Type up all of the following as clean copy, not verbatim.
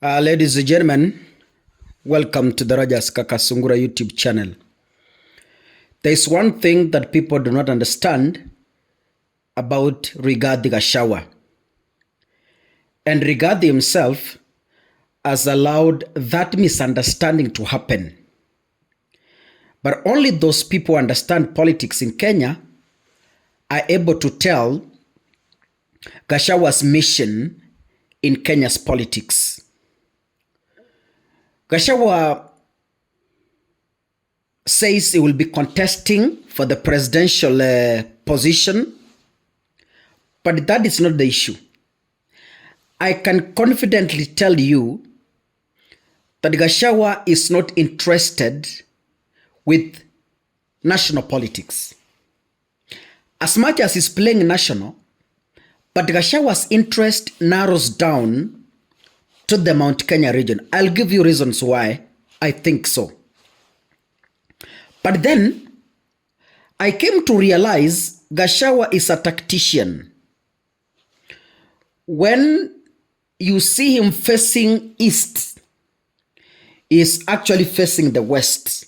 Ladies and gentlemen, welcome to the Rajas Kakasungura YouTube channel. There is one thing that people do not understand about Rigathi Gachagua. And Rigathi himself has allowed that misunderstanding to happen. But only those people who understand politics in Kenya are able to tell Gachagua's mission in Kenya's politics. Gachagua says he will be contesting for the presidential position, but that is not the issue. I can confidently tell you that Gachagua is not interested with national politics. As much as he's playing national, but Gachagua's interest narrows down to the Mount Kenya region. I'll give you reasons why I think so. But then, I came to realize Gachagua is a tactician. When you see him facing east, he is actually facing the west.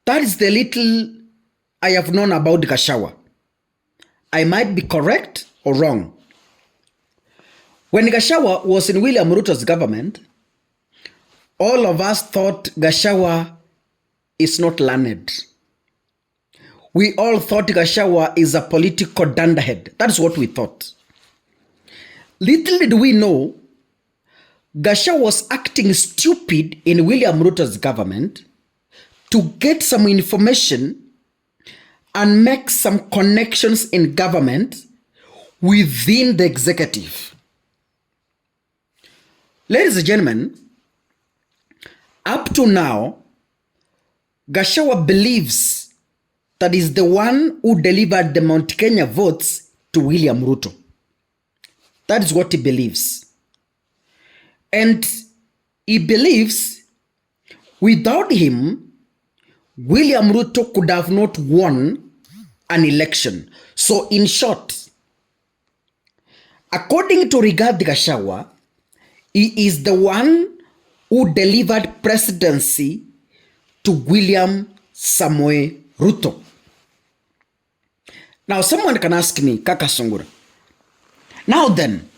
That is the little I have known about Gachagua. I might be correct or wrong. When Gachagua was in William Ruto's government, all of us thought Gachagua is not learned. We all thought Gachagua is a political dunderhead. That's what we thought. Little did we know, Gachagua was acting stupid in William Ruto's government to get some information and make some connections in government within the executive. Ladies and gentlemen, up to now, Gachagua believes that is the one who delivered the Mount Kenya votes to William Ruto. That is what he believes. And he believes without him, William Ruto could have not won an election. So in short, according to Rigathi Gachagua, he is the one who delivered presidency to William Samoei Ruto. Now, someone can ask me, Kakasungura, now then,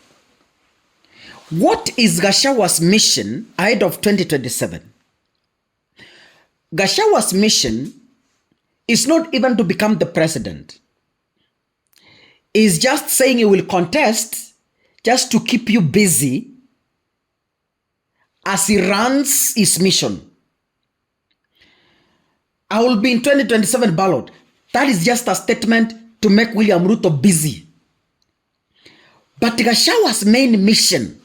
what is Gachagua's mission ahead of 2027? Gachagua's mission is not even to become the president. He's just saying he will contest just to keep you busy as he runs his mission. I will be in 2027 ballot. That is just a statement to make William Ruto busy. But Gachagua's main mission,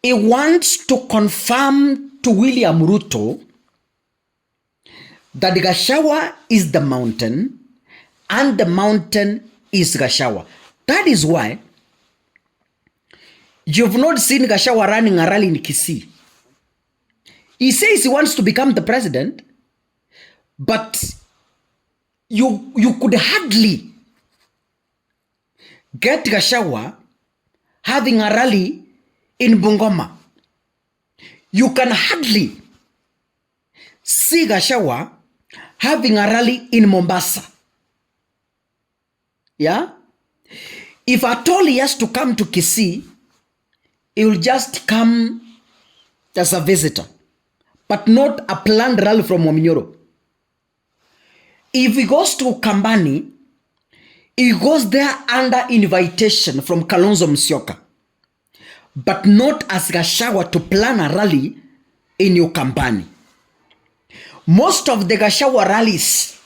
he wants to confirm to William Ruto that Gachagua is the mountain and the mountain is Gachagua. That is why you've not seen Gachagua running a rally in Kisii. He says he wants to become the president, but you could hardly get Gachagua having a rally in Bungoma. You can hardly see Gachagua having a rally in Mombasa. Yeah? If at all he has to come to Kisii, he will just come as a visitor, but not a planned rally from Mominyoro. If he goes to Kambani, he goes there under invitation from Kalonzo Musyoka, but not as Gachagua to plan a rally in Ukambani. Most of the Gachagua rallies,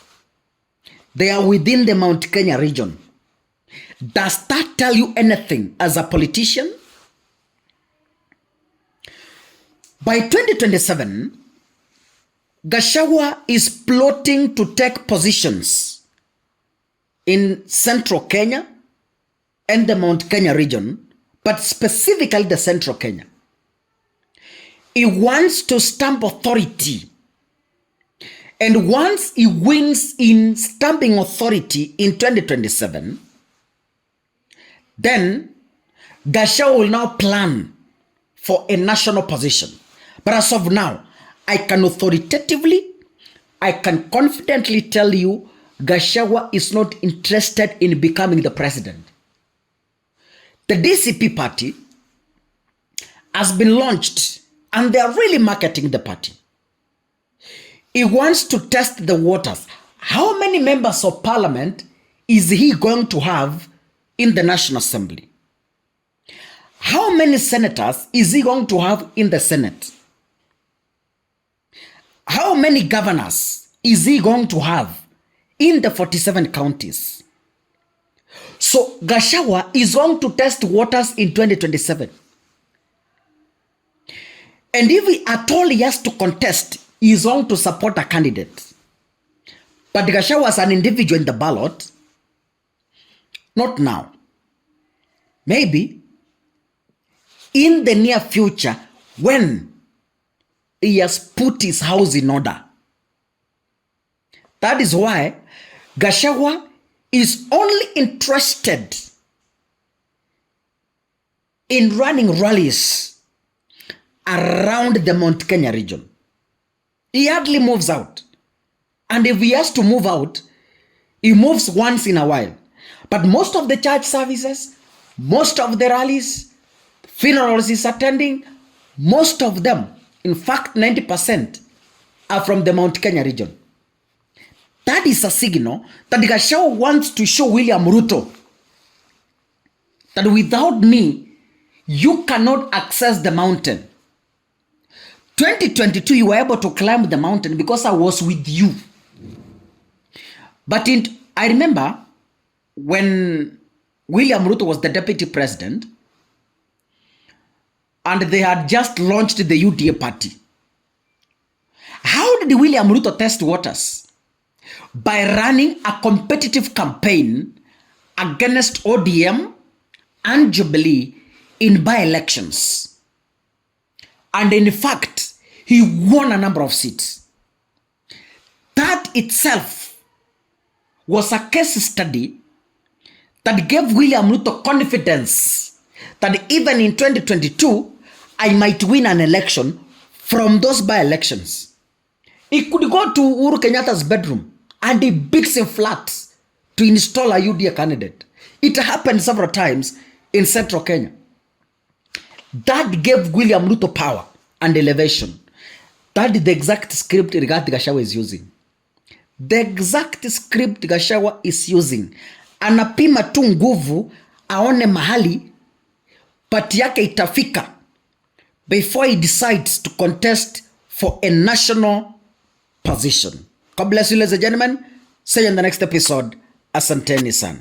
they are within the Mount Kenya region. Does that tell you anything as a politician? By 2027, Gachagua is plotting to take positions in central Kenya and the Mount Kenya region, but specifically the central Kenya. He wants to stamp authority. And once he wins in stamping authority in 2027, then Gachagua will now plan for a national position. But as of now, I can authoritatively, I can confidently tell you, Gachagua is not interested in becoming the president. The DCP party has been launched and they are really marketing the party. He wants to test the waters. How many members of parliament is he going to have in the National Assembly? How many senators is he going to have in the Senate? How many governors is he going to have in the 47 counties? So Gachagua is going to test waters in 2027. And if he at all he has to contest, he is going to support a candidate. But Gachagua as an individual in the ballot, not now. Maybe in the near future when he has put his house in order. That is why Gachagua is only interested in running rallies around the Mount Kenya region. He hardly moves out. And if he has to move out, he moves once in a while. But most of the church services, most of the rallies, funerals he's attending, most of them, in fact 90%, are from the Mount Kenya region. That is a signal that Gachagua wants to show William Ruto that without me, you cannot access the mountain. 2022, you were able to climb the mountain because I was with you. But I remember when William Ruto was the deputy president and they had just launched the UDA party. How did William Ruto test waters? By running a competitive campaign against ODM and Jubilee in by-elections. And in fact, he won a number of seats. That itself was a case study that gave William Ruto confidence that even in 2022, I might win an election from those by-elections. He could go to Uhuru Kenyatta's bedroom and he beats him flat to install a UDA candidate. It happened several times in central Kenya. That gave William Ruto power and elevation. That is the exact script Rigathi Gachagua is using. The exact script Gachagua is using. Anapima tu nguvu aone mahali pati yake itafika before he decides to contest for a national position. God bless you, ladies and gentlemen. See you in the next episode. Asanteni sana.